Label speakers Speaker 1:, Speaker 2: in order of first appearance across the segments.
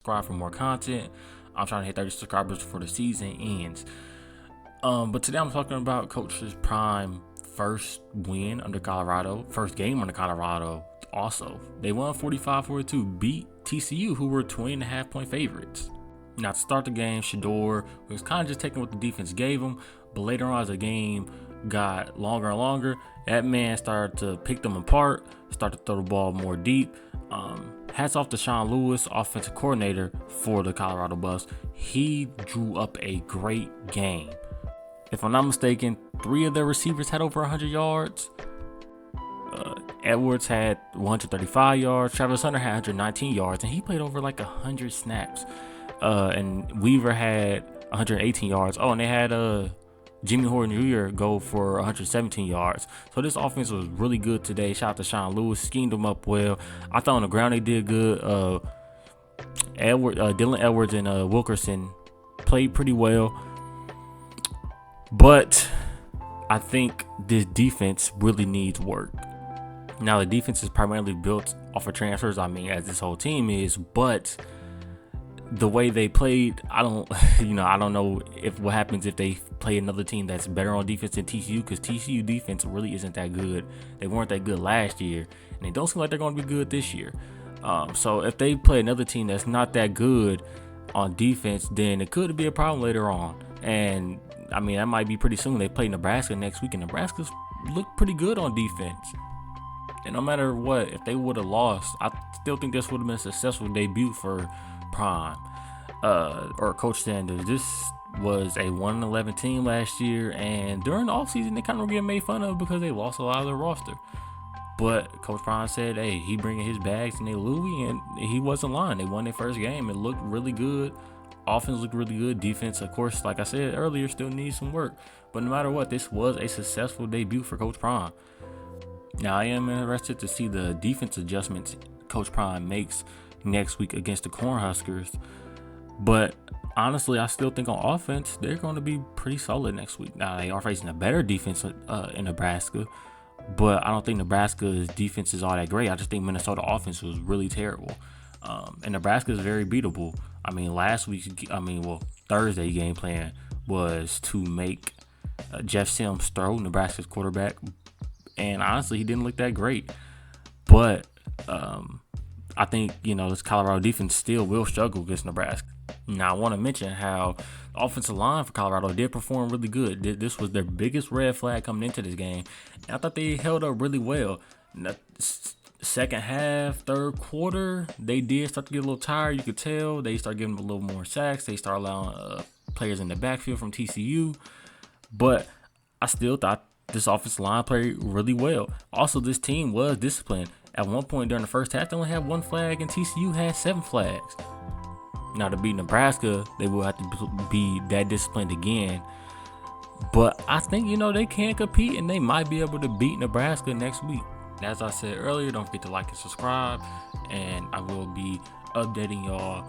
Speaker 1: Subscribe for more content. I'm trying to hit 30 subscribers before the season ends. But today I'm talking about Coach's Prime first win under Colorado, first game under Colorado. Also, they won 45-42, beat TCU, who were 20.5-point favorites. Now, to start the game, Sheduer was kind of just taking what the defense gave him, but later on as the game got longer and longer, that man started to pick them apart, started to throw the ball more deep. Hats off to Sean Lewis, offensive coordinator for the Colorado Buffs. He drew up a great game. If I'm not mistaken, 3 of their receivers had over 100 yards. Edwards had 135 yards. Travis Hunter had 119 yards, and he played over like 100 snaps. And Weaver had 118 yards. Oh, and they had Jimmy Horton Jr. go for 117 yards. So this offense was really good today. Shout out to Sean Lewis, schemed them up well. I thought on the ground they did good. Dylan Edwards and Wilkerson played pretty well. But I think this defense really needs work. Now, the defense is primarily built off of transfers, as this whole team is, but the way they played, I don't know what happens if they play another team that's better on defense than TCU, because TCU defense really isn't that good. They weren't that good last year, and they don't seem like they're going to be good this year. So if they play another team that's not that good on defense, then it could be a problem later on. And that might be pretty soon. They play Nebraska next week, and Nebraska's look pretty good on defense. And no matter what, if they would have lost, I still think this would have been a successful debut for Prime or Coach Sanders. This was a 1-11 team last year, and during the offseason, they kind of were getting made fun of because they lost a lot of their roster. But Coach Prime said, hey, he bringing his bags and they Louis, and he wasn't lying. They won their first game. It looked really good. Offense looked really good. Defense, of course, like I said earlier, still needs some work. But no matter what, this was a successful debut for Coach Prime. Now, I am interested to see the defense adjustments Coach Prime makes next week against the Cornhuskers. But honestly, I still think on offense, they're going to be pretty solid next week. Now, they are facing a better defense in Nebraska, but I don't think Nebraska's defense is all that great. I just think Minnesota offense was really terrible. And Nebraska is very beatable. Thursday game plan was to make Jeff Sims throw, Nebraska's quarterback. And honestly, he didn't look that great. But I think, this Colorado defense still will struggle against Nebraska. Now, I want to mention how the offensive line for Colorado did perform really good. This was their biggest red flag coming into this game. And I thought they held up really well. Second half, third quarter, they did start to get a little tired. You could tell. They started giving a little more sacks. They started allowing players in the backfield from TCU. But I still thought this offensive line played really well. Also, this team was disciplined. At one point during the first half, they only had 1 flag, and TCU had 7 flags. Now, to beat Nebraska, they will have to be that disciplined again. But I think, they can compete, and they might be able to beat Nebraska next week. As I said earlier, don't forget to like and subscribe, and I will be updating y'all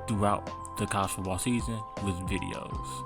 Speaker 1: throughout the college football season with videos.